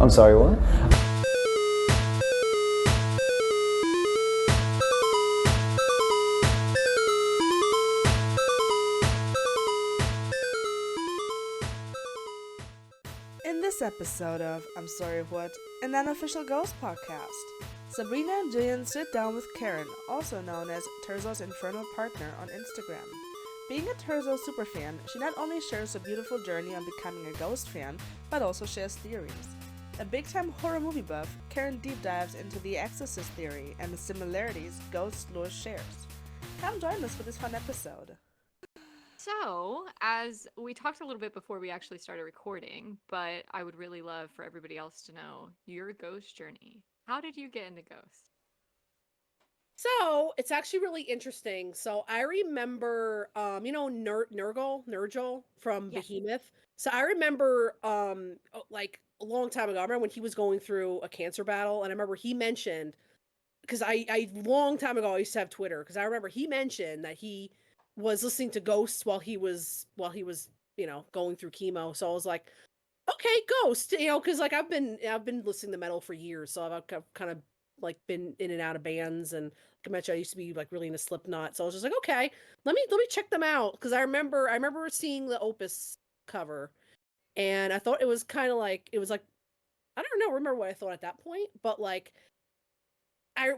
I'm sorry, what? In this episode of I'm Sorry What, an Unofficial Ghost Podcast, Sabrina and Jillian sit down with Karen, also known as Terzo's infernal partner on Instagram. Being a Terzo superfan, she not only shares a beautiful journey on becoming a ghost fan, but also shares theories. A big-time horror movie buff, Karen deep dives into the exorcist theory and the similarities Ghost Lure shares. Come join us for this fun episode. So, as we talked a little bit before we actually started recording, but I would really love for everybody else to know your ghost journey. How did you get into ghosts? So it's actually really interesting. So I remember, Nurgle from Yes. Behemoth. So I remember, like a long time ago, I remember when he was going through a cancer battle, and I remember he mentioned, because I long time ago I used to have Twitter, because I remember he mentioned that he was listening to Ghosts while he was going through chemo. So I was like, okay, Ghost, because like I've been listening to metal for years, so I've kind of like been in and out of bands, and like I mentioned, I used to be like really into Slipknot, so I was just like, okay, let me check them out, because I remember seeing the Opus cover, and I thought it was kind of like, it was like, I don't know, remember what I thought at that point, but like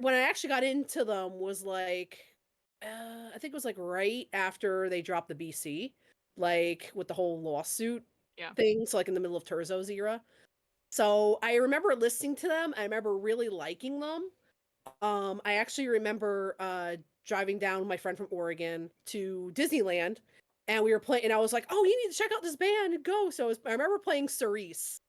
when I actually got into them was like, I think it was like right after they dropped the BC, like with the whole lawsuit Yeah. thing, so like in the middle of Turzo's era. So I remember listening to them. I remember really liking them. I actually remember driving down with my friend from Oregon to Disneyland, and we were playing. And I was like, "Oh, you need to check out this band and go." So I remember playing Cerise.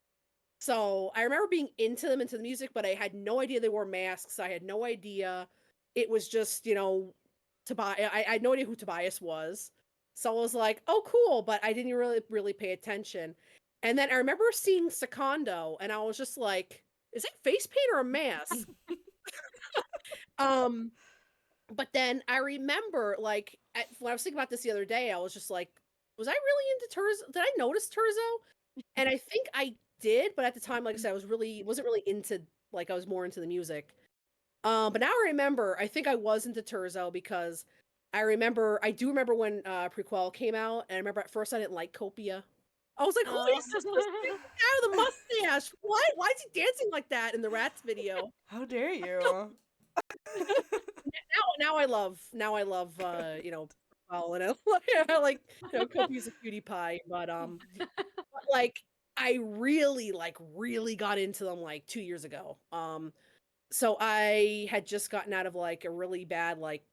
So I remember being into them, into the music, but I had no idea they wore masks. I had no idea. It was just, Tobias. I had no idea who Tobias was. So I was like, "Oh, cool," but I didn't really pay attention. And then I remember seeing Secondo, and I was just like, "Is that face paint or a mask?" Um, but then I remember, like, when I was thinking about this the other day, I was just like, "Was I really into Terzo? Did I notice Terzo?" And I think I did, but at the time, like I said, I wasn't really into, like, I was more into the music. But now I remember, I think I was into Terzo because I do remember when Prequel came out, and I remember at first I didn't like Copia. I was like, who is this big guy with a mustache? Why? Why is he dancing like that in the Rats video? How dare you? Now I love Prequel, and I like, Copia's a cutie pie, but like I really got into them like 2 years ago. So I had just gotten out of like a really bad like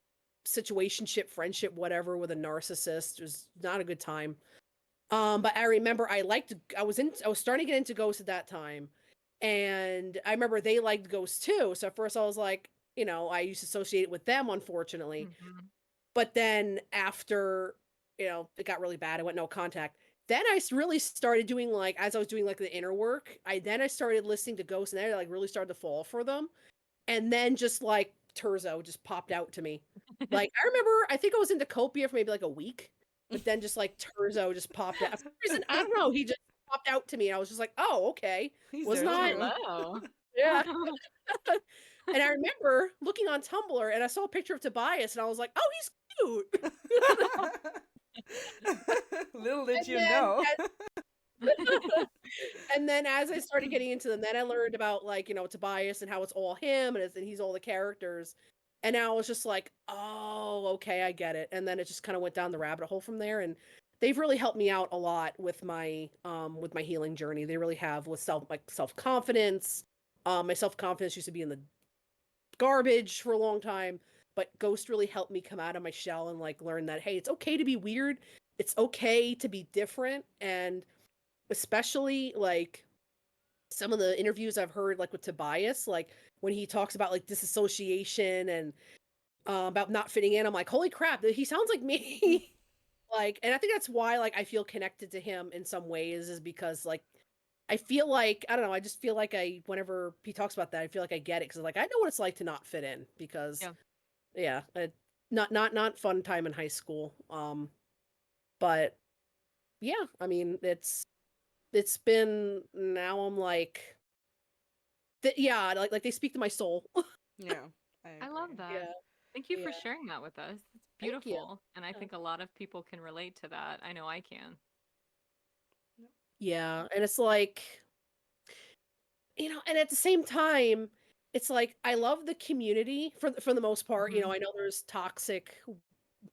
situationship, friendship, whatever, with a narcissist. It was not a good time. But I remember I was starting to get into Ghosts at that time. And I remember they liked Ghosts too. So at first I was like, I used to associate it with them, unfortunately. Mhm. But then after, it got really bad, I went no contact. Then really started doing, like, as I was doing like the inner work, I started listening to Ghosts, and then I like really started to fall for them. And then just like Terzo just popped out to me. Like I remember, I think I was into Copia for maybe like a week, but then just like Terzo just popped out. For some reason, I don't know, he just popped out to me. And I was just like, oh, okay. He's Was there not, too. Hello. yeah. And I remember looking on Tumblr, and I saw a picture of Tobias, and I was like, oh, he's cute. Little did And you then know. and then as I started getting into them, then I learned about, like, Tobias, and how it's all him, and he's all the characters. And now I was just like, oh, okay, I get it. And then it just kind of went down the rabbit hole from there. And they've really helped me out a lot with my healing journey. They really have, with self-confidence. My self-confidence used to be in the garbage for a long time, but Ghost really helped me come out of my shell and like learn that, hey, it's okay to be weird. It's okay to be different. And especially like some of the interviews I've heard, like with Tobias, like when he talks about like disassociation and about not fitting in, I'm like, holy crap, he sounds like me. Like, and I think that's why like I feel connected to him in some ways, is because like I feel like, I don't know, I just feel like whenever he talks about that, I feel like I get it, because like I know what it's like to not fit in, because Yeah. yeah, not fun time in high school. But yeah, I mean, it's been, now I'm like yeah, like they speak to my soul. Yeah, I love agree. that. Yeah, Thank you for yeah. sharing that with us. It's Thank you. beautiful. And I Yeah. think a lot of people can relate to that. I know I can. Yep. Yeah, and it's like, and at the same time, it's like I love the community for the most part. Mhm. I know there's toxic,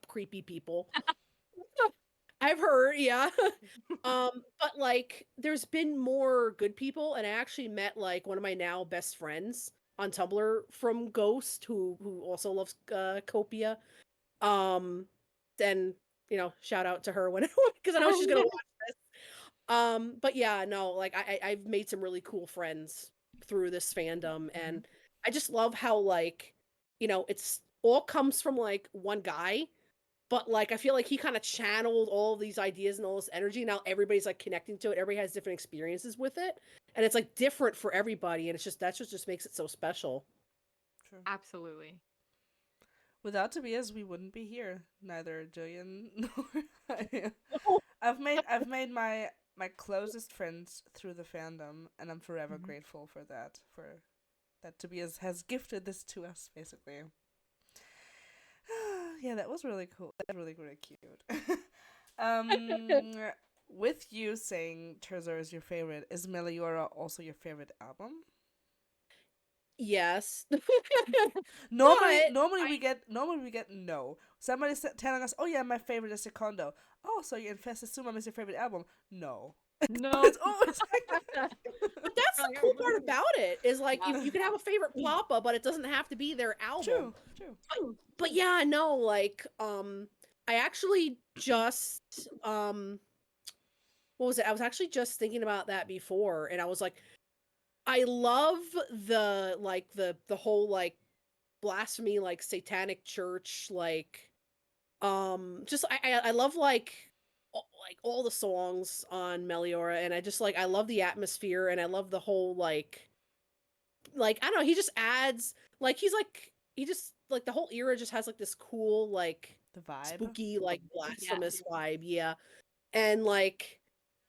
creepy people. I've heard, yeah. But like there's been more good people, and I actually met like one of my now best friends on Tumblr from Ghost who also loves Copia. Um then, shout out to her when because I know she's gonna watch this. But yeah, no, like I've made some really cool friends through this fandom, Mhm. and I just love how like, it's all comes from like one guy, but like I feel like he kind of channeled all of these ideas and all this energy. Now everybody's like connecting to it. Everybody has different experiences with it, and it's like different for everybody, and it's just makes it so special. True. Absolutely. Without Tobias, we wouldn't be here. Neither Jillian nor I. I've made my closest friends through the fandom, and I'm forever Mhm. grateful for that. For that Tobias has gifted this to us, basically. Yeah, that was really cool. That was really, really cute. um, with you saying Terzar is your favorite, is Meliora also your favorite album? Yes. Normally, But normally we get no. Somebody telling us, "Oh yeah, my favorite is Secondo." Oh, so you Infested Sumam is your favorite album? No, No. it's always like that. but that's the cool part about it is like Yeah. you can have a favorite papa, but it doesn't have to be their album. True, true. But yeah, no, like I actually just what was it? I was actually just thinking about that before, and I was like, I love the whole like blasphemy, like satanic church, like just I love like all the songs on Meliora, and I just like I love the atmosphere, and I love the whole like I don't know, he just adds like he just like the whole era just has like this cool like The vibe. spooky like Yes. blasphemous vibe, yeah. And like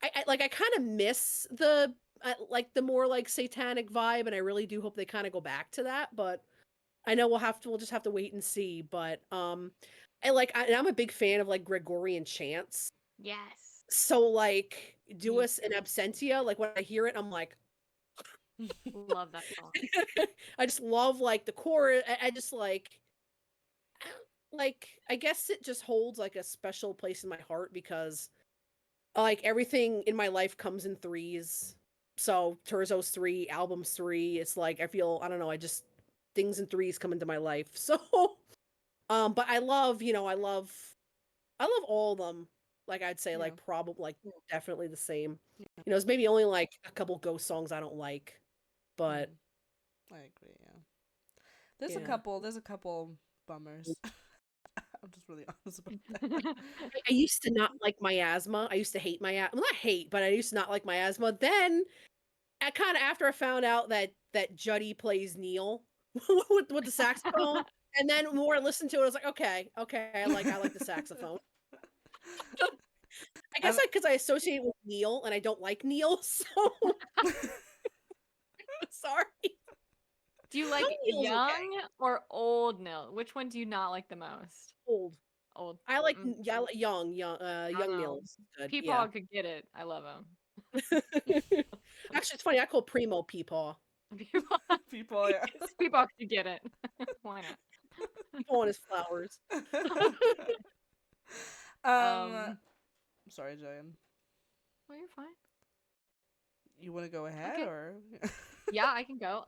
I kind of miss the like the more like satanic vibe, and I really do hope they kind of go back to that, but I know we'll just have to wait and see. But and I'm a big fan of like Gregorian chants. Yes. So like Me Duus and Absentia, like when I hear it, I'm like love that song. I just love like the chorus. I just like I guess it just holds like a special place in my heart because like everything in my life comes in threes. So Terzo's three, albums three. It's like I feel I don't know. I just things in threes come into my life. So but I love all of them. Like I'd say Yeah, like probably like definitely the same. It's maybe only like a couple Ghost songs I don't like, but I agree. Yeah, there's a yeah. couple. There's a couple bummers. I'm just really honest about that. I used to not like Miasma. I used to hate well, not hate, but I used to not like Miasma. Then, kind of after I found out that Juddy plays Neil with the saxophone, and then the more I listened to it, I was like, okay, I like the saxophone. I guess I'm, like because I associate it with Neil, and I don't like Neil, so sorry. Do you No, like Neil's okay. young or old Nil? Which one do you not like the most? Old. Old. I like Mm, yeah, I like I don't young know. Neil is good. Yeah. Peepaw could get it. I love him. Actually, it's funny. I call Primo Peepaw. Peepaw, people. Yeah. Peepaw could get it. Why not? Peepaw on his flowers. I'm sorry, Jillian. Well, you're fine. You want to go ahead Okay. or? Yeah, I can go.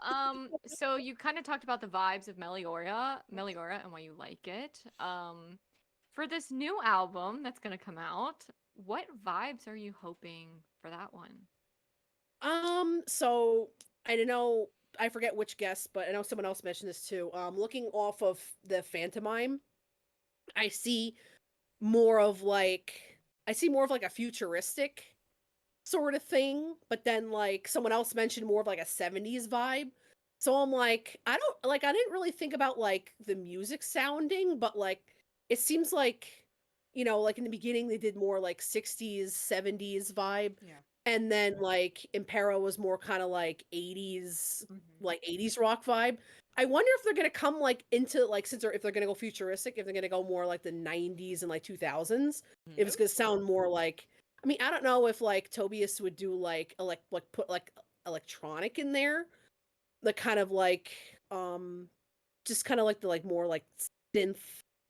So you kind of talked about the vibes of Meliora, and why you like it. For this new album that's gonna come out, what vibes are you hoping for that one? So I don't know. I forget which guest, but I know someone else mentioned this too. Looking off of the Phantomime, I see more of like a futuristic sort of thing, but then like someone else mentioned more of like a 70s vibe. So I'm like, I didn't really think about like the music sounding, but like it seems like like in the beginning they did more like 60s, 70s vibe. Yeah. and then like Impera was more kind of like 80s, Mhm. like 80s rock vibe. I wonder if they're gonna come like into like if they're gonna go futuristic, if they're gonna go more like the 90s and like 2000s, if it's gonna sound more like. I mean, I don't know if like Tobias would do like put like electronic in there, the kind of like just kind of like the like more like synth,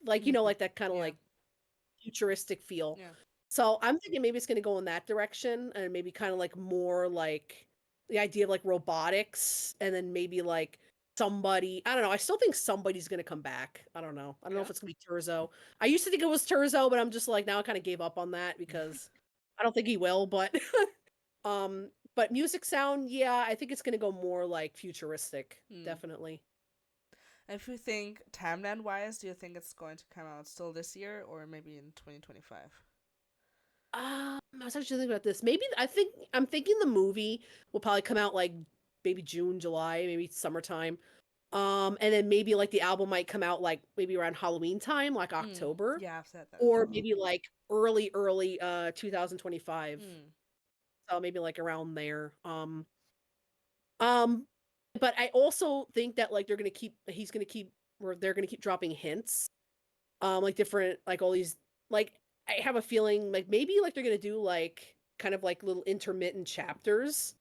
like like that kind of Yeah. like futuristic feel. Yeah. So I'm thinking maybe it's going to go in that direction, and maybe kind of like more like the idea of like robotics, and then maybe like somebody. I don't know. I still think somebody's going to come back. I don't know. I don't know Yeah. if it's going to be Turzo. I used to think it was Turzo, but I'm just like now I kind of gave up on that because I don't think he will. But but music sound, yeah, I think it's going to go more like futuristic, definitely. If you think timeline wise, do you think it's going to come out still this year or maybe in 2025? I was actually thinking about this. Maybe I'm thinking the movie will probably come out like maybe June, July, maybe summertime. And then maybe like the album might come out like maybe around Halloween time, like October, Yeah, I've said that. or maybe like early 2025. Mm. So maybe like around there. Um, but I also think that like they're gonna keep dropping hints. Like different like all these like I have a feeling like maybe like they're gonna do like kind of like little intermittent chapters,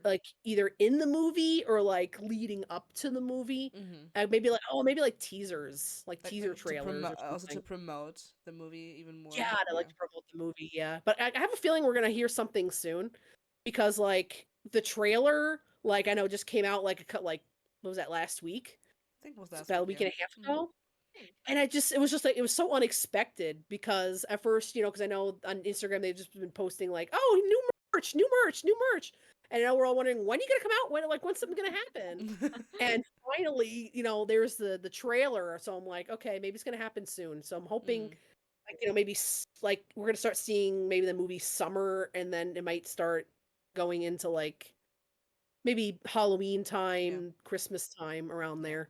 like either in the movie or like leading up to the movie. Maybe like maybe like teasers, like teaser maybe trailers or also to something. promote the movie even more. Yeah, to like to promote the movie. Yeah, but I have a feeling we're gonna hear something soon, because like the trailer, like I know just came out like like what was that, last week? I think it was It's last about a week, week yeah. and a half ago. And it was just like, it was so unexpected because at first, because I know on Instagram they've just been posting like, oh, new merch, new merch, new merch. And now we're all wondering, when are you going to come out? When's something going to happen? And finally, there's the trailer. So I'm like, okay, maybe it's going to happen soon. So I'm hoping, like, maybe like we're going to start seeing maybe the movie summer, and then it might start going into like maybe Halloween time, Christmas time, around there.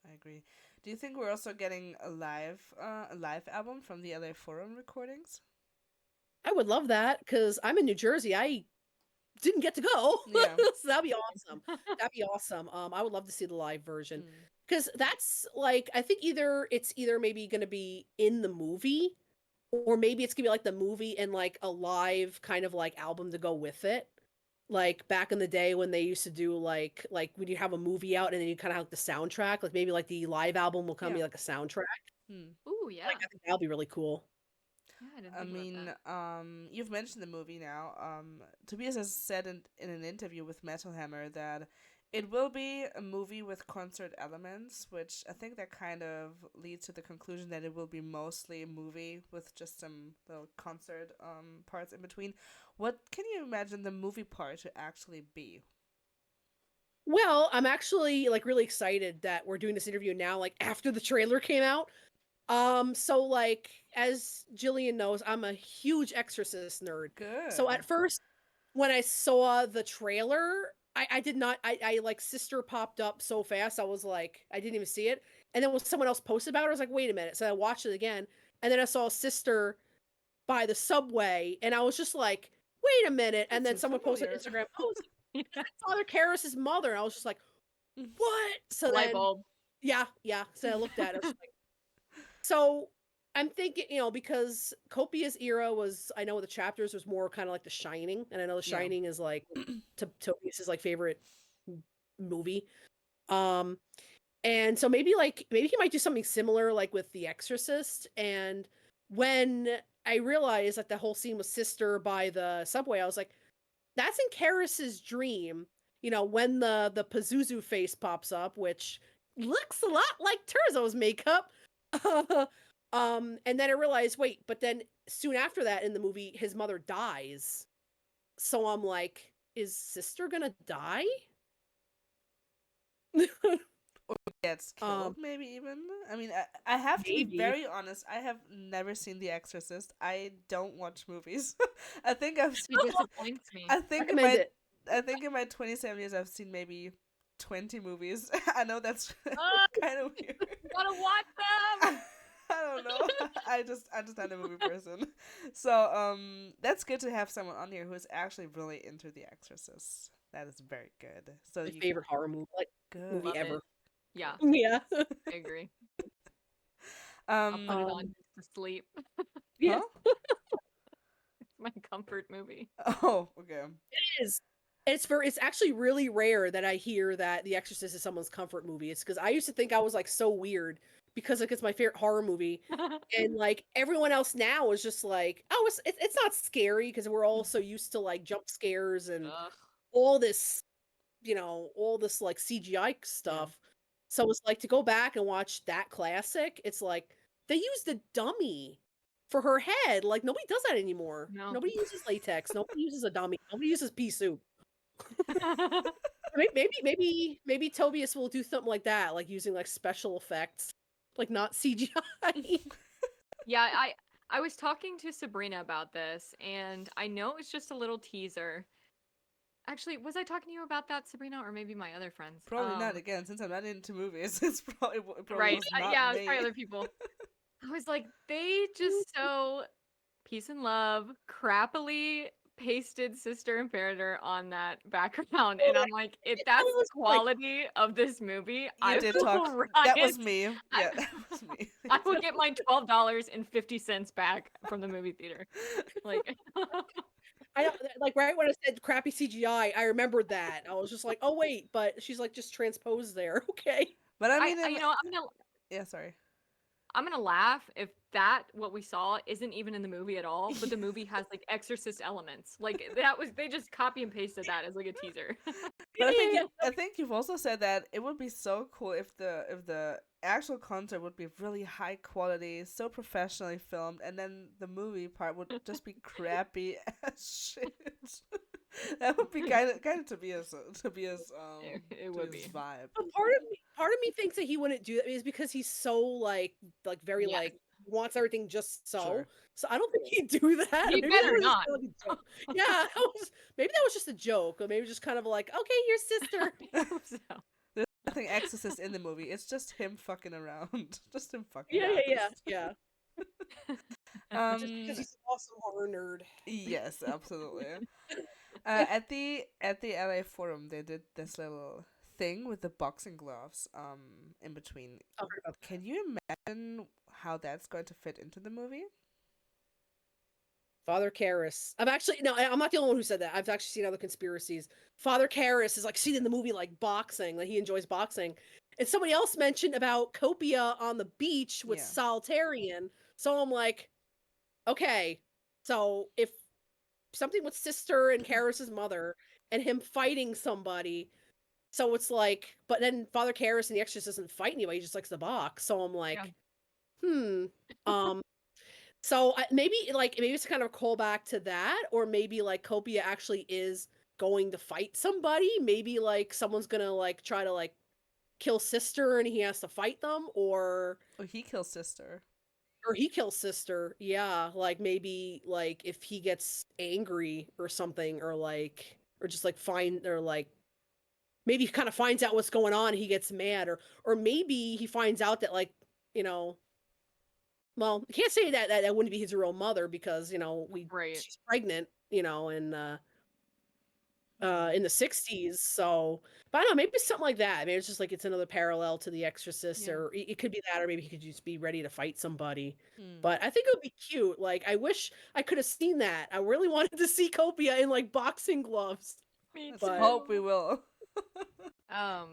I agree. Do you think we're also getting a live album from the other forum recordings? I would love that because I'm in New Jersey. I didn't get to go. Yeah. So that'd be awesome. That'd be awesome. I would love to see the live version because that's like, I think it's either maybe going to be in the movie, or maybe it's gonna be like the movie and like a live kind of like album to go with it. Like back in the day when they used to do like when you have a movie out and then you kind of have the soundtrack, like maybe like the live album will come be like a soundtrack. Ooh, yeah. Like I think that'll be really cool. Yeah, I didn't I think mean, about that. you've mentioned the movie now. Tobias has said in an interview with Metal Hammer that it will be a movie with concert elements, which I think that kind of leads to the conclusion that it will be mostly a movie with just some little concert parts in between. What can you imagine the movie part to actually be? Well, I'm actually like really excited that we're doing this interview now, like after the trailer came out. So like as Jillian knows, I'm a huge Exorcist nerd. Good. So at first, when I saw the trailer, I did not I like Sister popped up so fast. I was like, I didn't even see it. And then when someone else posted about it, I was like, wait a minute. So I watched it again, and then I saw Sister by the subway, and I was just like, wait a minute. And then someone posted on Instagram, oh, it's Father Karras' mother. And I was just like, what? So Light then, bulb. yeah. So I looked at it. I was like, so I'm thinking, because Copia's era was, I know the chapters was more kind of like The Shining, and I know The Shining is like Tobias's like favorite movie. And so maybe he might do something similar like with The Exorcist. And when I realized that the whole scene with Sister by the subway, I was like, that's in Karras's dream. When the Pazuzu face pops up, which looks a lot like Terzo's makeup. And then I realized, wait, but then soon after that in the movie, his mother dies. So I'm like, is Sister gonna die? Gets killed, maybe even. I mean, I have to be very honest. I have never seen The Exorcist. I don't watch movies. I think I've. It disappoints me. I think in my 27 years I've seen maybe 20 movies. I know that's kind of weird. You gotta watch them. I don't know. I just not a movie person. So that's good to have someone on here who is actually really into The Exorcist. That is very good. So My you favorite horror movie, good. movie Love ever. it. Yeah, Yeah. I agree. I'll put it on Um, just to sleep. Yeah. Huh? It's my comfort movie. Oh, okay. It is. It's actually really rare that I hear that The Exorcist is someone's comfort movie. It's because I used to think I was like so weird because like it's my favorite horror movie, and like everyone else now is just like, oh, it's not scary because we're all so used to like jump scares and Ugh. all this, all this like CGI stuff. So it's like to go back and watch that classic. It's like they used a dummy for her head. Like nobody does that anymore. No. Nobody uses latex. Nobody uses a dummy. Nobody uses pea soup. Maybe Tobias will do something like that, like using like special effects, like not CGI. Yeah, I was talking to Sabrina about this, and I know it's just a little teaser. Actually, was I talking to you about that, Sabrina, or maybe my other friends? Probably not again, since I'm not into movies. It probably Right. was not Yeah, it's me. probably other people. I was like, they just so peace and love, crappily pasted Sister Imperator on that background, and I'm like, if that's the was like- quality of this movie, You I did will talk. riot. That was me. Yeah, that was me. I will get my $12.50 back from the movie theater. Like, I like right when I said crappy CGI, I remembered that. I was just like, oh wait, but she's like just transposed there. Okay. But I mean, you know, yeah, sorry. I'm gonna laugh if what we saw isn't even in the movie at all, but the movie has like exorcist elements. Like they just copy and pasted that as like a teaser. But I think you've also said that it would be so cool if the actual concert would be really high quality, so professionally filmed, and then the movie part would just be crappy as shit. That would be kind of Tobias It would be vibe. But part of me thinks that he wouldn't do that is because he's so like very Yes. like wants everything just so. Sure. So I don't think he'd do that. He Maybe better that was just not. like a joke. Yeah, maybe that was just a joke, or maybe just kind of like, okay, your sister. I hope so. There's nothing exorcist in the movie. It's just him fucking around. Just him fucking Yeah, around. yeah. Just because he's an awesome horror nerd. Yes, absolutely. At the LA Forum, they did this little thing with the boxing gloves in between. I've heard about that. Can you imagine how that's going to fit into the movie? Father Karras. I'm not the only one who said that. I've actually seen other conspiracies. Father Karras is like seen in the movie like boxing, like he enjoys boxing. And somebody else mentioned about Copia on the beach with Yeah. Solitarian. So I'm like, okay, so if something with Sister and Karras's mother and him fighting somebody, so it's like, but then Father Karras and the Exorcist doesn't fight anybody, he just likes the box. So I'm like, So maybe it's kind of a callback to that, or maybe like Copia actually is going to fight somebody. Maybe like someone's gonna like try to like kill Sister and he has to fight them, or he kills Sister. Or he kills Sister. Yeah, like maybe like if he gets angry or something, or just like maybe he kind of finds out what's going on, and he gets mad, or maybe he finds out that like well, I can't say that wouldn't be his real mother because she's pregnant, in the 60s. So, but I don't know, maybe it's something like that. Maybe it's just like it's another parallel to The Exorcist, or it could be that, or maybe he could just be ready to fight somebody. But I think it would be cute. Like I wish I could have seen that. I really wanted to see Copia in like boxing gloves. Let's hope we will. I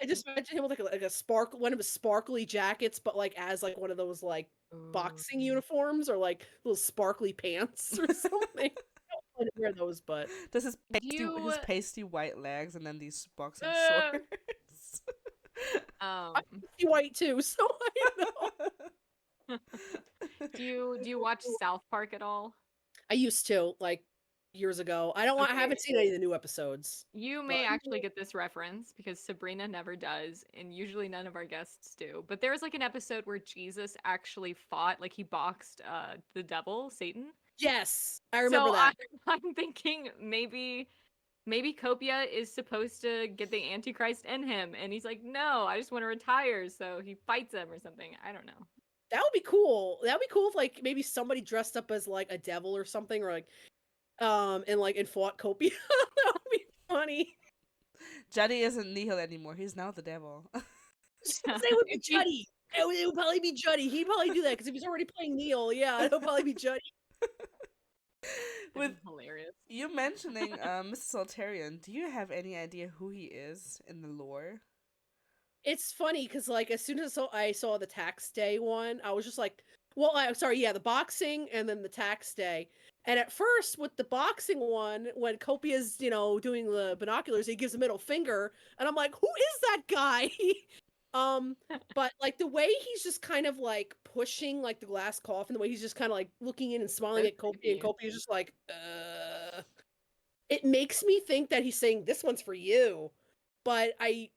just imagine him with like a one of his sparkly jackets, but like as like one of those like boxing uniforms, or like little sparkly pants or something. I don't want to wear those, but this is his pasty white legs and then these boxing shorts. I'm pasty white too, so I know. Do you watch South Park at all? I used to, like years ago. I haven't seen any of the new episodes. You may actually get this reference because Sabrina never does, and usually none of our guests do. But there's like an episode where Jesus actually fought, like he boxed the devil, Satan. Yes, I remember that. I'm thinking maybe Copia is supposed to get the Antichrist in him, and he's like, no, I just want to retire, so he fights him or something. I don't know. That would be cool. That would be cool if like maybe somebody dressed up as like a devil or something, or like and fought Copia. That would be funny. Juddy isn't Nihil anymore. He's now the devil. Say it would be Juddy. It would probably be Juddy. He'd probably do that because if he's already playing Neil, yeah, it'll probably be Juddy. With hilarious. you mentioning Mr. Saltarian, do you have any idea who he is in the lore? It's funny because like as soon as I saw the tax day one, I was just like, well, I'm sorry, yeah, the boxing and then the tax day. And at first, with the boxing one, when Copia's doing the binoculars, he gives a middle finger, and I'm like, who is that guy? But like the way he's just kind of like pushing like the glass coffin, the way he's just kind of like looking in and smiling at Copia, and Copia's just like, it makes me think that he's saying this one's for you. But I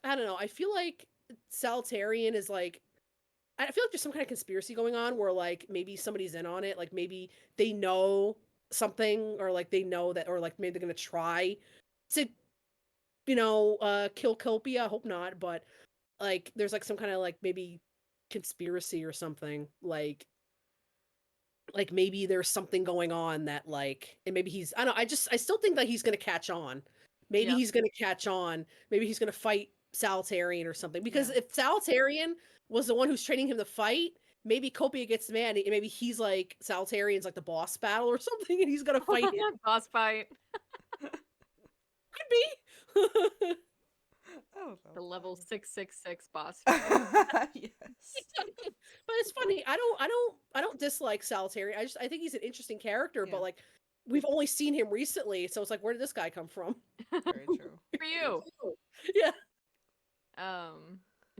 don't know. I feel like Saltarian is like, I feel like there's some kind of conspiracy going on where like maybe somebody's in on it. Like maybe they know something, or like they know that, or like maybe they're gonna try to, kill Copia. I hope not, but like there's like some kind of like maybe conspiracy or something. Like maybe there's something going on that like, and maybe I don't know. I still think that he's gonna catch on. Maybe he's gonna catch on. Maybe he's gonna fight Saltarian or something. Because if Saltarian was the one who's training him to fight, maybe Copia gets mad, and maybe he's like, Saltarian's like the boss battle or something, and he's gonna fight him. Boss fight. Could be. The level 666 boss. Yes. But it's funny. I don't dislike Saltarian. I think he's an interesting character, but like we've only seen him recently, so it's like, where did this guy come from? Very true. For you. Yeah.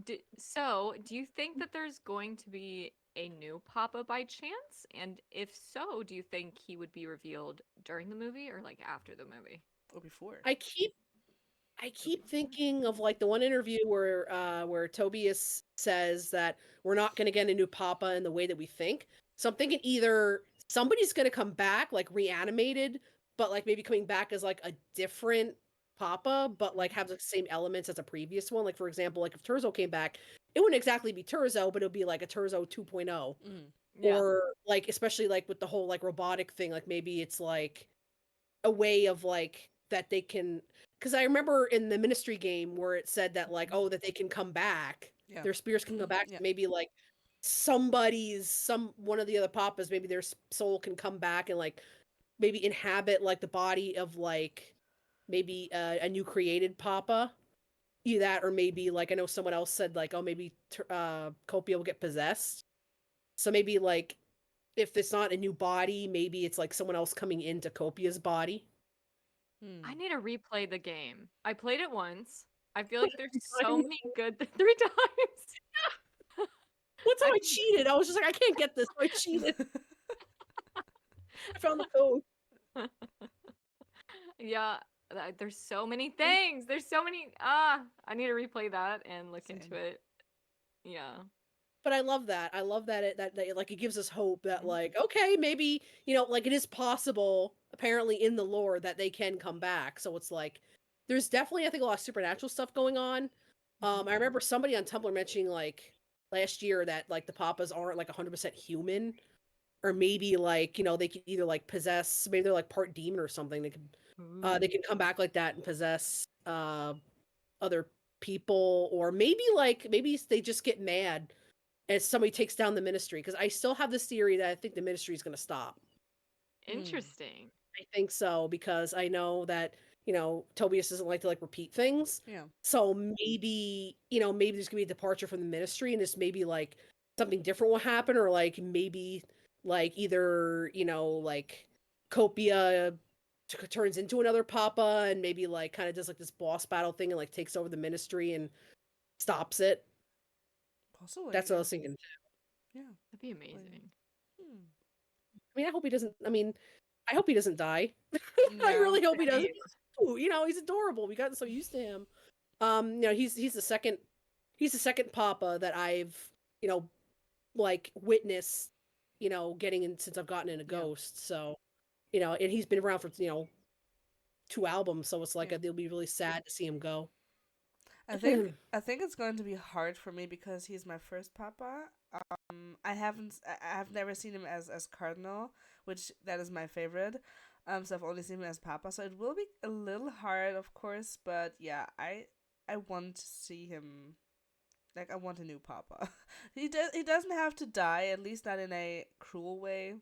Do you think that there's going to be a new Papa by chance? And if so, do you think he would be revealed during the movie or like after the movie? Or before? I keep thinking of like the one interview where Tobias says that we're not going to get a new Papa in the way that we think. So I'm thinking either somebody's going to come back like reanimated, but like maybe coming back as like a different Papa, but like have the same elements as a previous one. Like for example, like if Terzo came back, it wouldn't exactly be Terzo, but it would be like a Terzo 2.0. Or like especially like with the whole like robotic thing, like maybe it's like a way of like that they can, because I remember in the Ministry game where it said that like, oh, that they can come back, their spirits can come back. Maybe like one of the other Papas, maybe their soul can come back and like maybe inhabit like the body of like maybe a new created Papa. Either that, or maybe like I know someone else said like, oh, maybe Copia will get possessed. So maybe like if it's not a new body, maybe it's like someone else coming into Copia's body. I need to replay the game. I played it once. I feel like there's so many good 3 times. One time I cheated. I was just like, I can't get this. So I cheated. I found the code. Yeah, there's so many things. There's so many. I need to replay that and look into it. Yeah. But I love that. I love that it like it gives us hope that like, okay, maybe, like it is possible apparently in the lore that they can come back. So it's like there's definitely I think a lot of supernatural stuff going on. I remember somebody on Tumblr mentioning like last year that like the Papas aren't like 100% human, or maybe like, they can either like possess, maybe they're like part demon or something. They can come back like that and possess other people, or maybe they just get mad as somebody takes down the Ministry, because I still have this theory that I think the Ministry is going to stop. Interesting. I think so, because I know that, Tobias doesn't like to like repeat things. Yeah. So maybe, maybe there's going to be a departure from the Ministry, and this maybe like something different will happen, or like maybe like either, like Copia turns into another Papa and maybe like kind of does like this boss battle thing and like takes over the Ministry and stops it. Possibly. That's what I was thinking. Yeah. That'd be amazing. I mean, I hope he doesn't die. I really hope he doesn't. Ooh, he's adorable. We got so used to him. He's the second Papa that I've, like witnessed, getting in since I've gotten into Ghost. So, and he's been around for, 2 albums. So it's like it'll be really sad to see him go. I think it's going to be hard for me because he's my first papa. I have never seen him as Cardinal, which that is my favorite. So I've only seen him as Papa, so it will be a little hard, of course. But yeah, I want to see him. Like I want a new Papa. He doesn't have to die, at least not in a cruel way.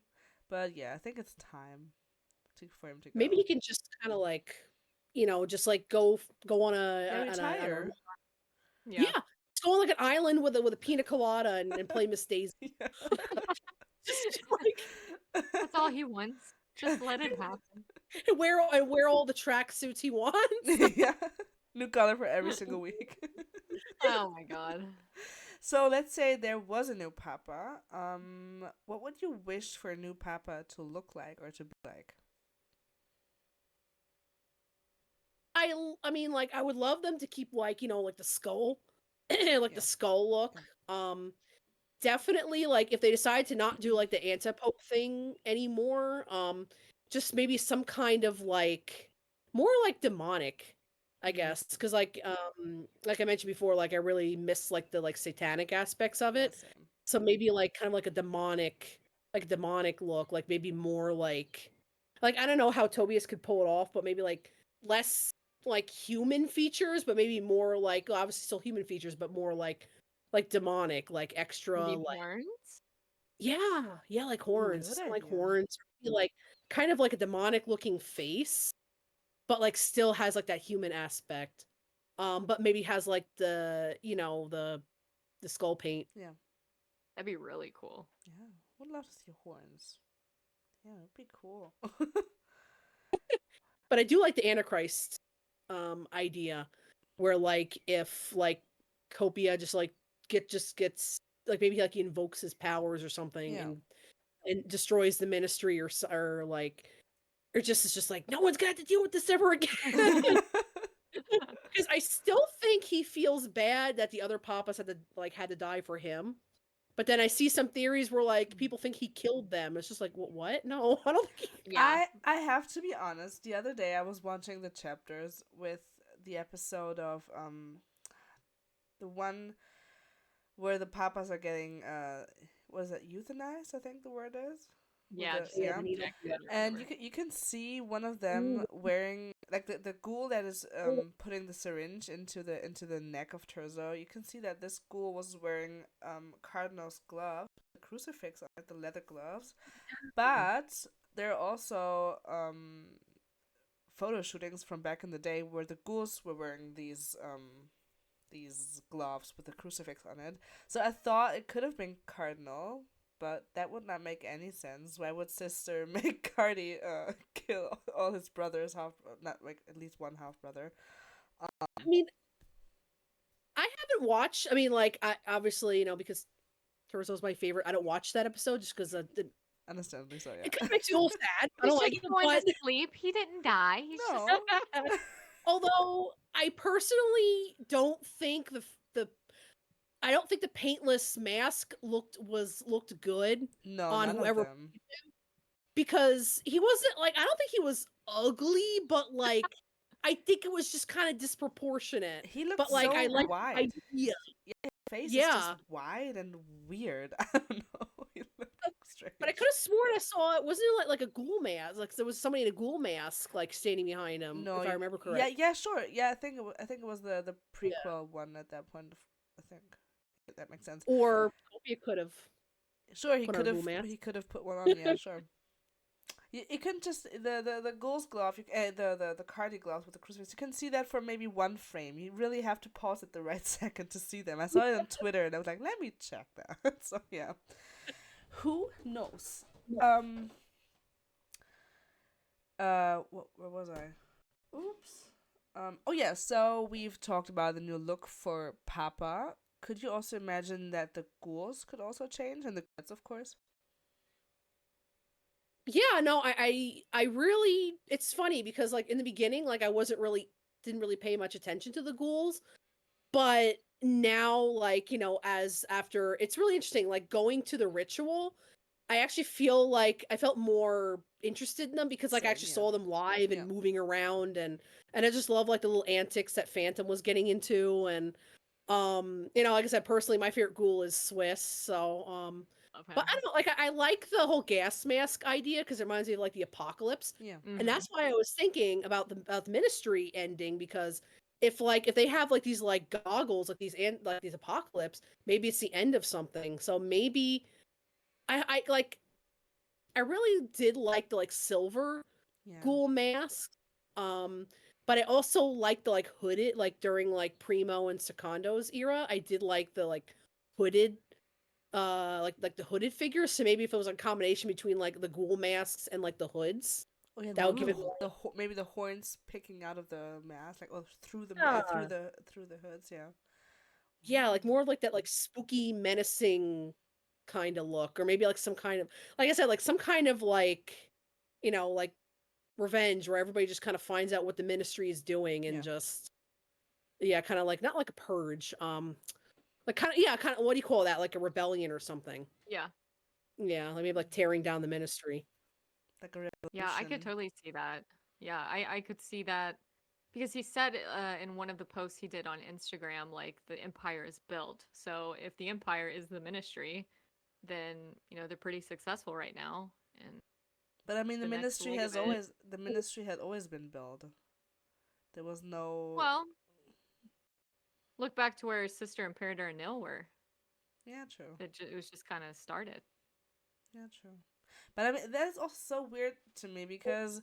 But yeah, I think it's time for him to go. Maybe he can just kind of like, just like go on Yeah, on a retire. Yeah. just go on like an island with a pina colada and play Miss Daisy. Yeah. Just like That's all he wants. Just let it happen. and wear all the tracksuits he wants. Yeah. New color for every single week. Oh my god. So let's say there was a new Papa. What would you wish for a new Papa to look like or to be like? I mean, like, I would love them to keep like, like the skull, like Yeah. the skull look. Definitely, like, if they decide to not do like the anti-pope thing anymore, just maybe some kind of like more like demonic, I guess, because like I mentioned before, like I really miss like the like satanic aspects of Yeah, it. same. So maybe like kind of like a demonic look, like maybe more like I don't know how Tobias could pull it off, but maybe like less like human features, but maybe more like obviously still human features, but more like demonic, like extra Maybe like horns? yeah, like Ooh, horns, good like idea. horns, or maybe, like kind of like a demonic looking face, but like still has like that human aspect. But maybe has like the skull paint. Yeah. That'd be really cool. Yeah. Would love to see horns. Yeah, it'd be cool. But I do like the Antichrist idea where like if like Copia just gets like maybe like he invokes his powers or something Yeah. and destroys the ministry or like or just is just like no one's got to deal with this ever again. Because I still think he feels bad that the other papas had to die for him. But then I see some theories where like people think he killed them. It's just like what? No, I don't think he... Yeah. I have to be honest. The other day I was watching the chapters with the episode of the one where the papas are getting what is it, euthanized? I think the word is. Yeah, The, just yeah. exactly what I And remember. you can see one of them wearing like the ghoul that is putting the syringe into the neck of Terzo. You can see that this ghoul was wearing Cardinal's glove, the crucifix on it, the leather gloves. But there are also photo shootings from back in the day where the ghouls were wearing these gloves with the crucifix on it. So I thought it could have been Cardinal, but that would not make any sense. Why would Sister make Cardi kill all his brothers, not like at least one half brother? I mean, I haven't watched. I mean, like I obviously because Terzo's my favorite. I don't watch that episode just because Understandably so, it yeah. kind of makes you a little sad. I He's don't just like it, going but to sleep. He didn't die. He's just No. although I personally don't think the I don't think the paintless mask looked good No, on none of whoever, them. because he wasn't like I don't think he was ugly, but like I think it was just kind of disproportionate. He looked But like so I like wide. the idea. His face is Yeah. just wide and weird. I don't know. He looked strange. But I could have sworn I saw it. Wasn't it like a ghoul mask? Like there was somebody in a ghoul mask like standing behind him, No, if I you- remember correctly. Yeah, sure. Yeah, I think it was the prequel one at that point. I think that makes sense. Or it could have. Sure, Put on a ghoul mask. he could have put one on. Yeah, sure. You can just the ghoul's glove, the Cardi gloves with the crucifix. You can see that for maybe one frame. You really have to pause at the right second to see them. I saw it on Twitter and I was like, let me check that. So yeah, who knows? Where was I? Oops. Oh yeah. So we've talked about the new look for Papa. Could you also imagine that the ghouls could also change, and the gods, of course? Yeah, no, I really it's funny because like in the beginning, like I didn't really pay much attention to the ghouls, but now like, as after it's really interesting, like going to the ritual, I actually feel like I felt more interested in them because like I Same, actually yeah. saw them live and Yeah. moving around and I just love like the little antics that Phantom was getting into and like I said, personally my favorite ghoul is Swiss, so Love but I him. don't know, like I like the whole gas mask idea because it reminds me of like the apocalypse. Yeah. And Mhm. that's why I was thinking about the ministry ending because if they have like these like goggles like these apocalypse, maybe it's the end of something. So maybe I like I really did like the like silver Yeah. ghoul mask. Um, but I also liked the like hooded like during like Primo and Secondo's era. I did like the like hooded like the hooded figures. So maybe if it was a combination between like the ghoul masks and like the hoods, Oh yeah, that would give it Ooh. more. maybe the horns picking out of the mask, like through the Yeah, through the hoods. Yeah. yeah, like Ooh. more of like that like spooky, menacing kind of look, or maybe like some kind of like I said, like some kind of like like revenge where everybody just kind of finds out what the ministry is doing and Yeah. just yeah, kind of like not like a purge, like kind of yeah, kind of what do you call that? Like a rebellion or something. Yeah. Yeah, like maybe like tearing down the ministry. Like a Yeah, I could revolution. totally see that. Yeah, I could see that because he said in one of the posts he did on Instagram, like the empire is built. So if the empire is the ministry, then they're pretty successful right now, and But I mean, the next leg of it. the ministry had always been built. There was no. Well, look back to where Sister Imperator and Nil were. Yeah, true. It was just kind of started. Yeah, true. But I mean, that is also so weird to me because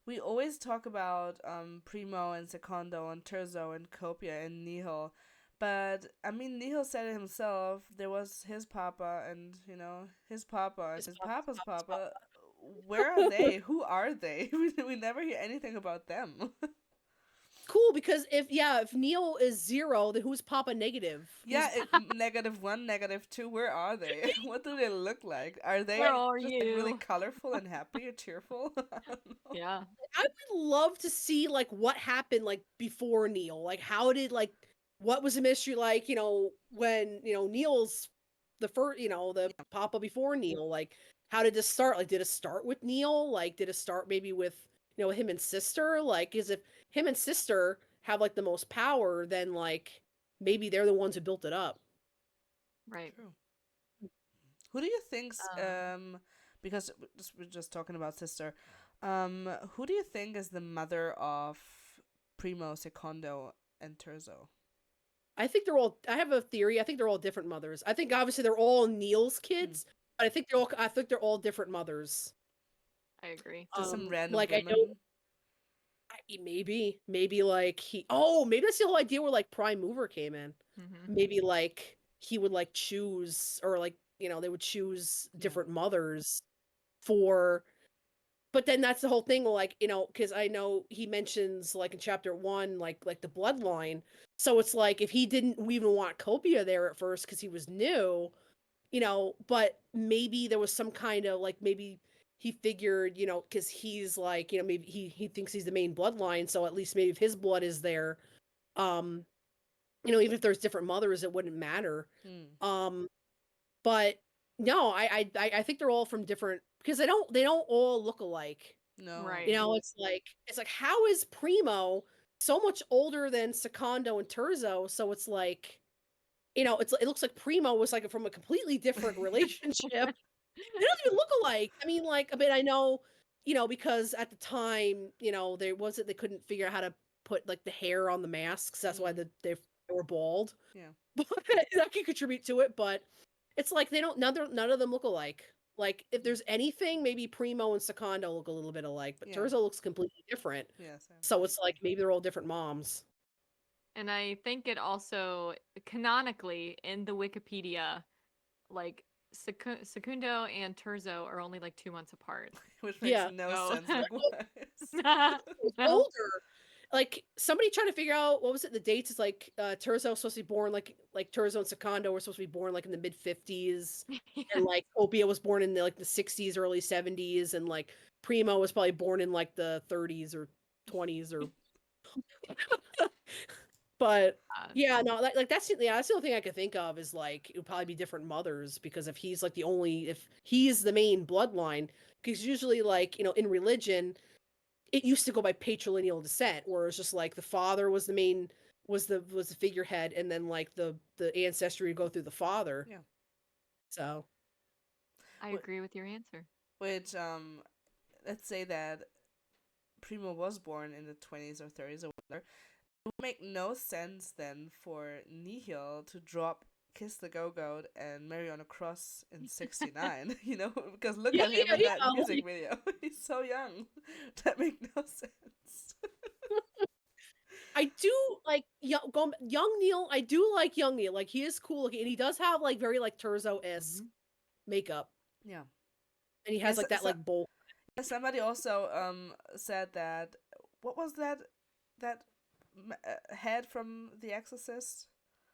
we always talk about Primo and Secondo and Terzo and Copia and Nihil. But I mean, Nihil said it himself. There was his papa and, his papa and His his pop, papa's his pop. papa. Where are they? Who are they? We never hear anything about them. Cool because if Neil is 0, then who's Papa negative? Yeah, -1, -2. Where are they? What do they look like? Are they Where are just like really you? colorful and happy or cheerful? I don't know. Yeah. I would love to see like what happened like before Neil. Like how did like what was the mystery like, when, Neil's the first, the Papa before Neil, like how did this start? Like did it start with Neil? Like did it start maybe with, him and sister? Like is if him and sister have like the most power, then like maybe they're the ones who built it up. Right. True. Who do you think's Um, because we're just talking about sister. Who do you think is the mother of Primo, Secondo, and Terzo? I have a theory. I think they're all different mothers. I think obviously they're all Neil's Hmm. kids, but I think they're all different mothers. I agree. Just some random Like I know women. maybe like maybe that's the whole idea where like Prime Mover came in. Hmm. Maybe like he would like choose or like, they would choose Yeah. different mothers for but then that's the whole thing like, because I know he mentions like in chapter 1 like the bloodline. So it's like if he didn't even want Copia there at first because he was new, but maybe there was some kind of like maybe he figured, because he's like, maybe he thinks he's the main bloodline, so at least maybe if his blood is there, um, even if there's different mothers, it wouldn't matter. Hmm. Um, but no, I think they're all from different because they don't all look alike. No. Right. It's like how is Primo so much older than Secondo and Terzo? So it's like, it looks like Primo was like from a completely different relationship. They don't even look alike. I mean, like, I know, because at the time, they couldn't figure out how to put like the hair on the masks. That's why Mm. they were bald. Yeah. But that can contribute to it. But it's like they don't none of them look alike. Like if there's anything, maybe Primo and Secondo look a little bit alike, but Yeah. Terzo looks completely different. Yeah. Same. So it's like maybe they're all different moms. And I think it also canonically in the Wikipedia, like Secundo and Terzo are only like 2 months apart. Which makes Yeah. no So sense. Like what? no. Older. Like somebody trying to figure out what was it the dates is like Terzo was supposed to be born like Terzo and Secondo were supposed to be born like in the mid 50s and like Opia was born in the 60s early 70s and like Primo was probably born in like the 30s or 20s or But yeah, no, like that's the only thing I could think of is like it would probably be different mothers because if he's like if he's the main bloodline, because usually like in religion it used to go by patrilineal descent, where it's just like the father was the main was the figurehead, and then like the ancestry would go through the father. Yeah. So I agree with your answer. Which let's say that Primo was born in the 20s or 30s or whatever. It would make no sense then for Nihil to drop Kiss the Go-Goat and marry on a cross in 69, because look at him in that music video. He's so young. That makes no sense. I do like young Neil. I do like young Neil. Like he is cool looking, and he does have like very like Terzo-esque makeup. Yeah. And he has like that like bowl. Somebody also said that what was that head from The Exorcist?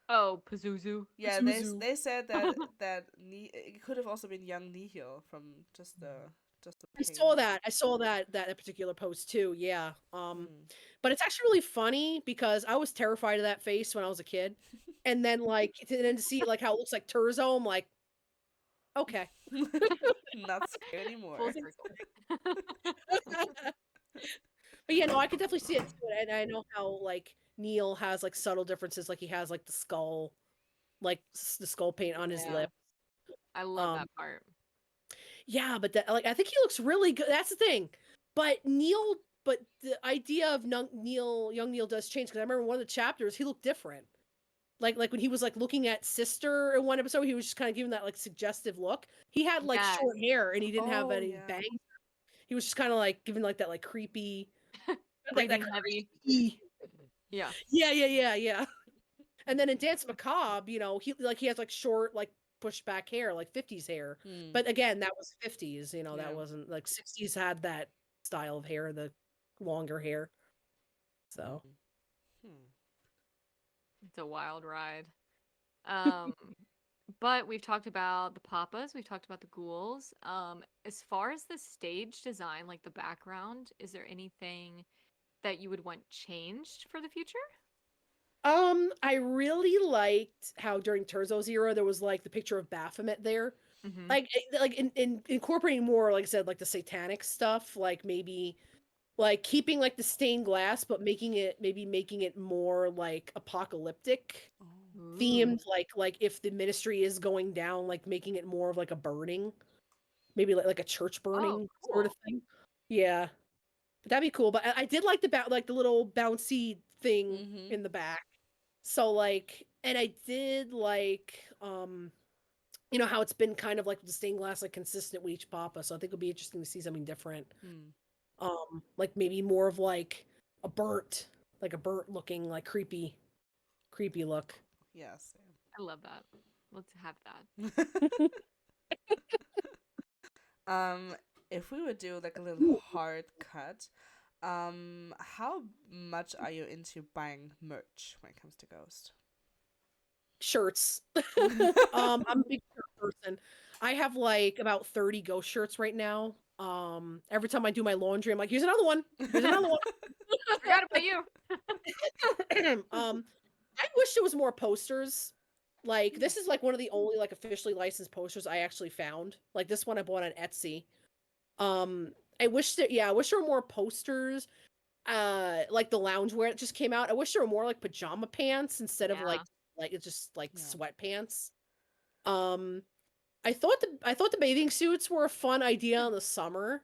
Oh, Pazuzu. Yeah, they said that it could have also been young Nihil from just the I saw that particular post too. Yeah. But it's actually really funny because I was terrified of that face when I was a kid, and then like to see like how it looks like Terzo, I'm like, okay, not scared anymore. Full circle. But yeah, no, I could definitely see it too, and I know how like Neil has like subtle differences, like he has like the skull paint on his lip. I love that part. Yeah, but like I think he looks really good. That's the thing. But the idea of young Neil does change, because I remember in one of the chapters he looked different. Like when he was like looking at Sister in one episode, he was just kind of giving that like suggestive look. He had like short hair and he didn't have any bangs. He was just kind of like giving like that like creepy, like that heavy. Yeah. Yeah. And then in Dance Macabre, he has like short like pushed back hair, like 50s hair. But again, that was 50s, that wasn't like 60s had that style of hair, the longer hair. So it's a wild ride. But we've talked about the papas, we've talked about the ghouls. As far as the stage design, like the background, is there anything that you would want changed for the future? I really liked how during Terzo's era there was like the picture of Baphomet there. Like in incorporating more, like I said, like the satanic stuff, like maybe like keeping like the stained glass, but making it more like apocalyptic themed, like if the ministry is going down, like making it more of like a burning, maybe like a church burning sort of thing. Yeah, but that'd be cool. But I did like the little bouncy thing in the back. So like, and I did like how it's been kind of like the stained glass, like consistent with each papa. So I think it'll be interesting to see something different. Like maybe more of like a burnt looking, like creepy look. Yes. I love that. Let's have that. If we would do like a little hard cut, how much are you into buying merch when it comes to Ghost? Shirts. I'm a big shirt person. I have like about 30 Ghost shirts right now. Every time I do my laundry, I'm like, here's another one. Here's another one. Forgot about you. I wish there was more posters. Like this is like one of the only like officially licensed posters I actually found. Like this one I bought on Etsy. I wish there were more posters. Like the loungewear that just came out. I wish there were more like pajama pants instead of like it's just like sweatpants. I thought the bathing suits were a fun idea in the summer.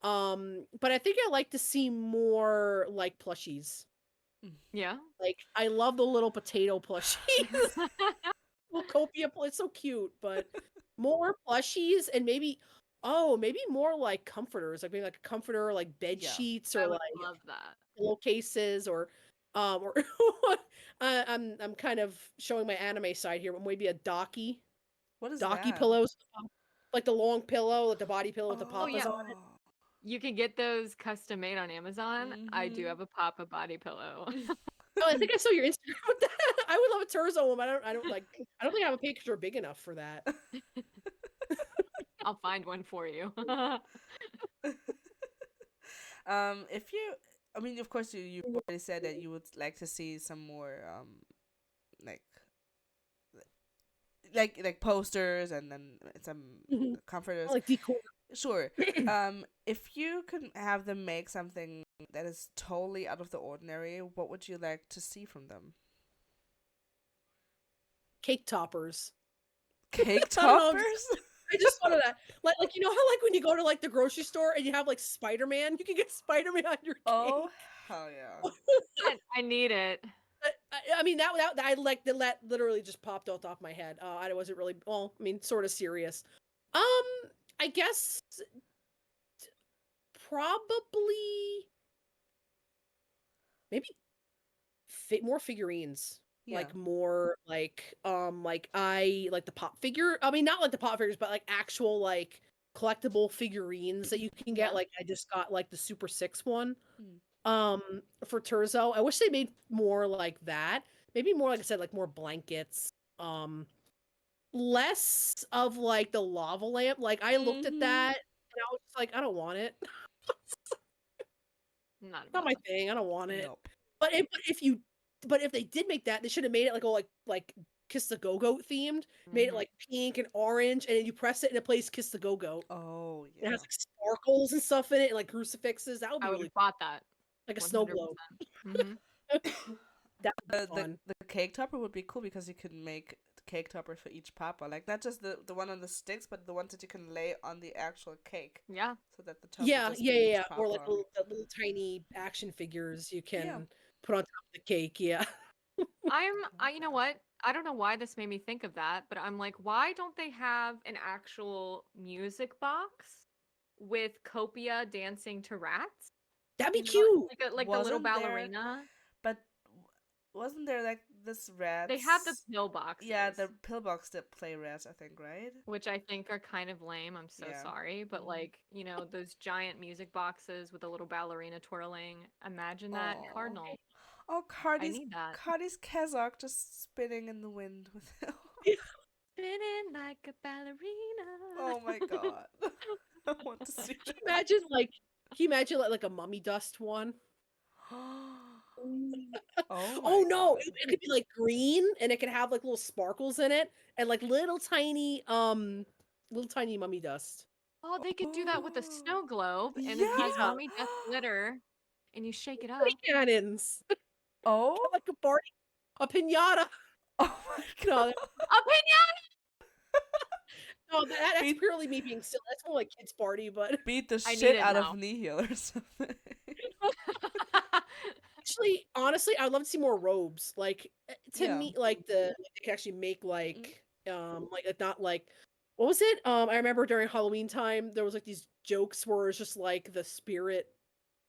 But I think I'd like to see more like plushies. Yeah. Like I love the little potato plushies. Copia, it's so cute, but more plushies and maybe more like comforters, like maybe like a comforter, like bed sheets, or I would like love that. pillowcases, or I'm kind of showing my anime side here, but maybe a docky. What is docky that? pillows, like the long pillow, like the body pillow with the papas on it. You can get those custom made on Amazon. I do have a papa body pillow. Oh, I think I saw your Instagram with that. I would love a Terzo one. I don't think I have a picture big enough for that. I'll find one for you. If you I mean, of course, you already said that you would like to see some more like like posters and then some Mhm. comforters. Like decor. Sure. If you could have them make something that is totally out of the ordinary, what would you like to see from them? Cake toppers. Cake I don't know. toppers? I just thought of that. Like you know how like when you go to like the grocery store and you have like Spider-Man, you can get Spider-Man on your cake. Oh, hell yeah. I need it. I mean that I like that literally just popped out off my head. I wasn't really well. I mean, sort of serious. I guess probably maybe more figurines. Yeah. Like more like I like the pop figure. I mean, not like the pop figures, but like actual like collectible figurines that you can get. Yeah. Like I just got like the Super 6 one. Hmm. For Terzo. I wish they made more like that. Maybe more, like I said, like more blankets. Less of like the lava lamp. Like I looked at Mhm. that and I was just like, I don't want it. Not Not my about thing. I don't want it. Nope. But if they did make that, they should have made it like like Kiss the Go-Goat themed. Made it Mhm. like pink and orange, and then you press it and it plays Kiss the Go-Goat. Oh, It yeah. has like sparkles and stuff in it, and like crucifixes. That would be I would really have bought that. like a snow globe. 100%. That would be The fun. cake topper would be cool because you could make cake toppers for each papa. Like not just the one on the sticks, but the ones that you can lay on the actual cake. Yeah. So that the top Yeah, would just be each Or like papa. little tiny action figures you Yeah. can put on top of the cake. Yeah. You know what? I don't know why this made me think of that, but I'm like, why don't they have an actual music box with Copia dancing to rats? That'd be You know, cute. like the little Wasn't there- ballerina. But wasn't there like this rats? They have the pill boxes. Yeah, the pillbox that play rats, I think, right? which I think are kind of lame. I'm so Yeah. sorry, but Mhm. like, those giant music boxes with a little ballerina twirling. Imagine that, Aw. Cardinal. Oh, I need that. Cardi's Kazakh just spinning in the wind with Spinning like a ballerina. Oh my god. I want to see Can that. you imagine like a mummy dust one? Oh Oh my no, God. it could be like green and it could have like little sparkles in it and like little tiny mummy dust. Oh, they could do that with a snow globe, and it has Yeah. mummy death glitter, and you shake it up. Pretty cannons. Oh? Like a party, a piñata. Oh my No, god. Opinion! no, that's Beat- purely me being silly. That's more like kids' party, but Beat the I need shit it out now. of Nihil or something. actually, honestly, I'd love to see more robes. Like to Yeah. me, like they could actually make like not like what was it? I remember during Halloween time there was like these jokes where it's just like the spirit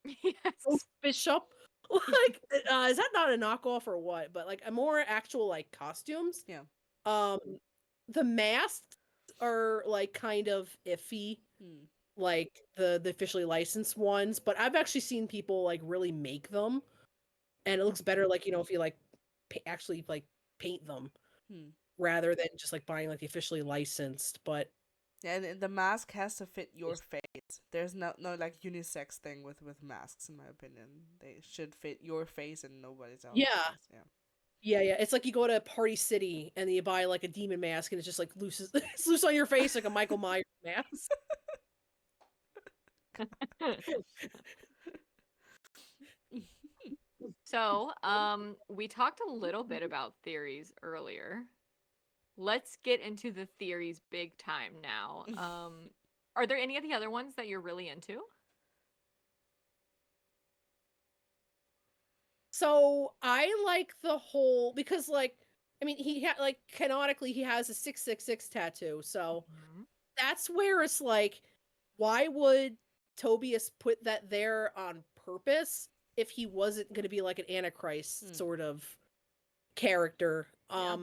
Yes. bishop. Like is that not a knockoff or what? But like a more actual like costumes. Yeah. The masks are like kind of iffy. Hmm. Like the officially licensed ones, but I've actually seen people like really make them, and it looks better like if you like actually like paint them Hmm. rather than just like buying like the officially licensed. But Yeah, and the mask has to fit your face. There's no like unisex thing with masks, in my opinion. They should fit your face and nobody's else. Yeah. Yeah. yeah, it's like you go to Party City and you buy like a demon mask and it's just like it's loose on your face like a Michael Myers mask. So, we talked a little bit about theories earlier. Let's get into the theories big time now. Are there any of the other ones that you're really into? So I like the whole because like I mean he like canonically he has a 666 tattoo, so that's where it's like, why would Tobias put that there on purpose if he wasn't going to be like an Antichrist sort of character? Yeah.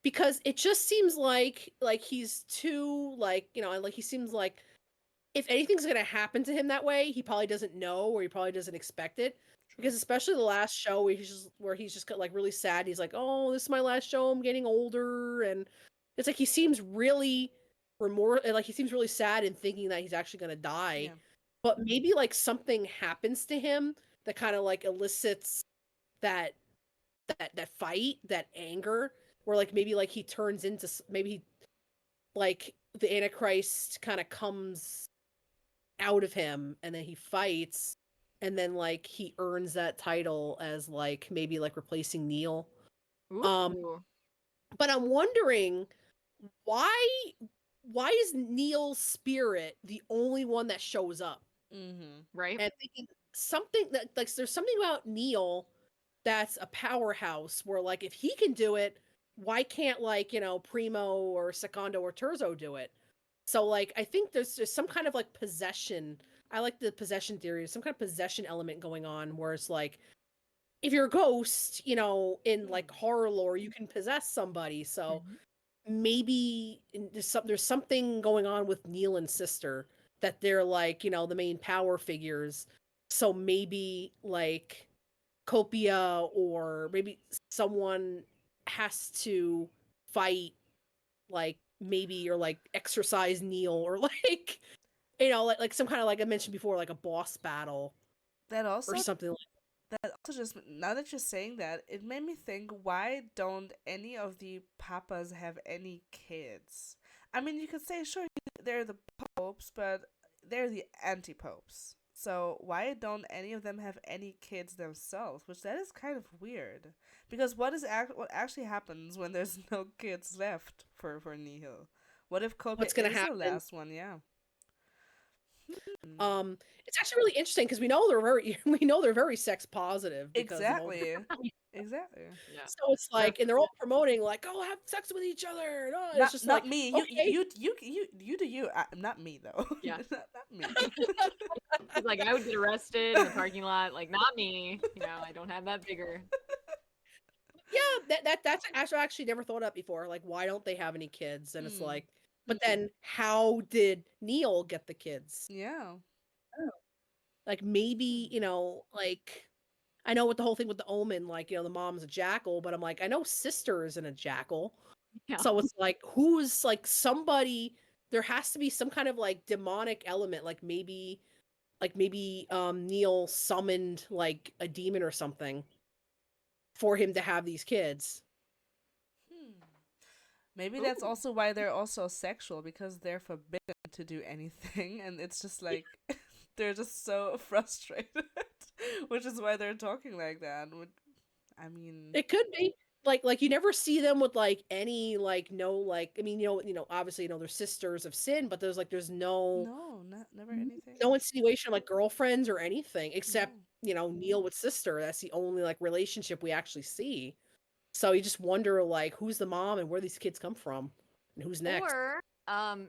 Because it just seems like he's too like like he seems like if anything's going to happen to him that way, he probably doesn't know or he probably doesn't expect it. Because especially the last show where he's just got like really sad. He's like, "Oh, this is my last show. I'm getting older," and it's like he seems really like he seems really sad and thinking that he's actually gonna die. Yeah. But maybe like something happens to him that kind of like elicits that fight, that anger, where like maybe like he turns into maybe he, like the Antichrist kind of comes out of him and then he fights and then like he earns that title as like maybe like replacing Neil. Ooh. But I'm wondering why is Neil's spirit the only one that shows up? Right. And thinking something that like there's something about Neil that's a powerhouse where like if he can do it, why can't like, you know, Primo or Secondo or Terzo do it? So like I think there's some kind of like possession. I like the possession theory. Some kind of possession element going on where it's like if you're a ghost, you know, in like horror lore, you can possess somebody. So maybe there's something going on with Neil and sister that they're like, you know, the main power figures. So maybe like Copia or maybe someone has to fight like maybe or like exercise Neil or like you know like some kind of like I mentioned before like a boss battle That also or something like that also just now that you're saying that, it made me think, why don't any of the papas have any kids? I mean, you could say sure they're the popes, but they're the anti-popes. So why don't any of them have any kids themselves? Which that is kind of weird. Because what actually happens when there's no kids left for Nihil? What if Kobe what's gonna is happen. the last one? Yeah. It's actually really interesting because we know they're very sex positive because of all Exactly. Exactly. Yeah. so it's like and they're all promoting like oh have sex with each other and, it's Not just not like me. okay. You do you. Not me though. Yeah. not me. He's like, I would get arrested in the parking lot. Like, not me. You know, I don't have that vigor. Yeah, that's actually never thought of before. Like, why don't they have any kids? And it's like, but then how did Neil get the kids? Yeah. Like maybe, you know, like I know with the whole thing with the Omen, like, you know, the mom's a jackal, but I'm like, I know sister isn't a jackal. Yeah. So it's like, who's like somebody, there has to be some kind of like demonic element, like maybe Neil summoned like a demon or something for him to have these kids. Maybe that's also why they're also sexual, because they're forbidden to do anything, and it's just like they're just so frustrated, which is why they're talking like that. I mean, It could be like you never see them with like any like no like I mean you know obviously you know they're sisters of sin, but there's no never anything. no insinuation of like girlfriends or anything except No. you know Neil with sister. That's the only like relationship we actually see. So you just wonder like who's the mom and where these kids come from and who's next. Or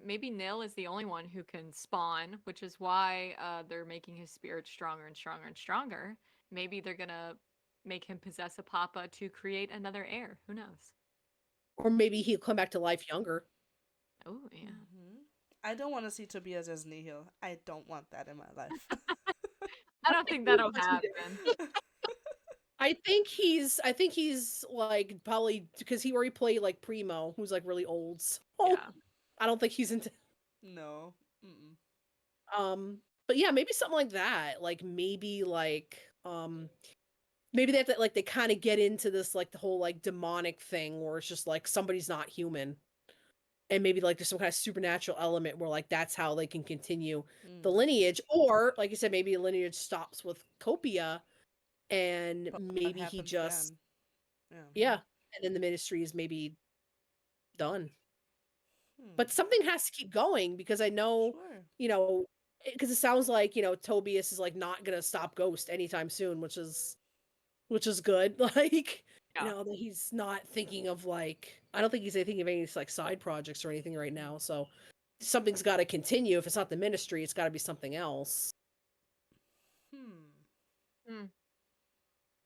maybe Nil is the only one who can spawn, which is why they're making his spirit stronger and stronger and stronger. Maybe they're gonna make him possess a papa to create another heir. Who knows? Or maybe he'll come back to life younger. Oh yeah. I don't want to see Tobias as Nihil. I don't want that in my life. I don't think that'll happen. I think he's like probably because he already played like Primo, who's like really old. So Yeah. I don't think he's into No. Mm-mm. but yeah, maybe something like that. Like maybe maybe they have to like they kind of get into this like the whole like demonic thing where it's just like somebody's not human. And maybe like there's some kind of supernatural element where like that's how they can continue the lineage. Or like you said, maybe a lineage stops with Copia and But what maybe he happens just then? yeah. And then the ministry is maybe done. But something has to keep going because I know, Sure. you know, because it sounds like, you know, Tobias is like not going to stop Ghost anytime soon, which is good. Like, Yeah. you know, that he's not thinking of like, I don't think he's thinking of any like side projects or anything right now. So something's got to continue. If it's not the ministry, it's got to be something else.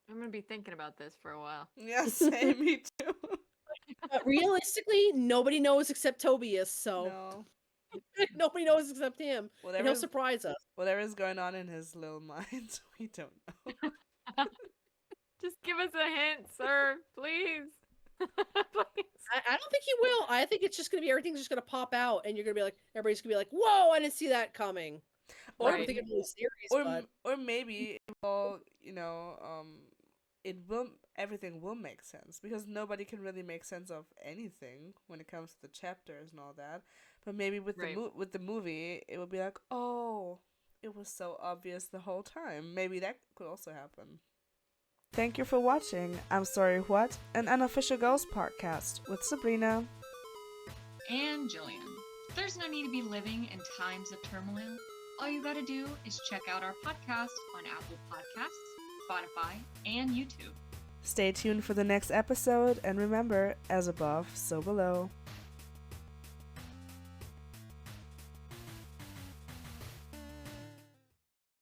I'm gonna be thinking about this for a while. Yeah, same. Me too. But realistically, nobody knows except Tobias. So No. nobody knows except him. And he'll surprise us. Whatever's going on in his little mind, we don't know. Just give us a hint, sir, please. Please. I don't think he will. I think it's just gonna be everything's just gonna pop out, and you're gonna be like, everybody's gonna be like, "Whoa, I didn't see that coming." Or Right. we think it's really serious, but or maybe it will, it will everything will make sense because nobody can really make sense of anything when it comes to the chapters and all that. But maybe with Right. with the movie, it will be like, oh, it was so obvious the whole time. Maybe that could also happen. Thank you for watching. I'm Sorry What? An Unofficial Ghost Podcast with Sabrina. And Jillian. There's no need to be living in times of turmoil. All you gotta do is check out our podcast on Apple Podcasts, Spotify, and YouTube. Stay tuned for the next episode, and remember, as above, so below.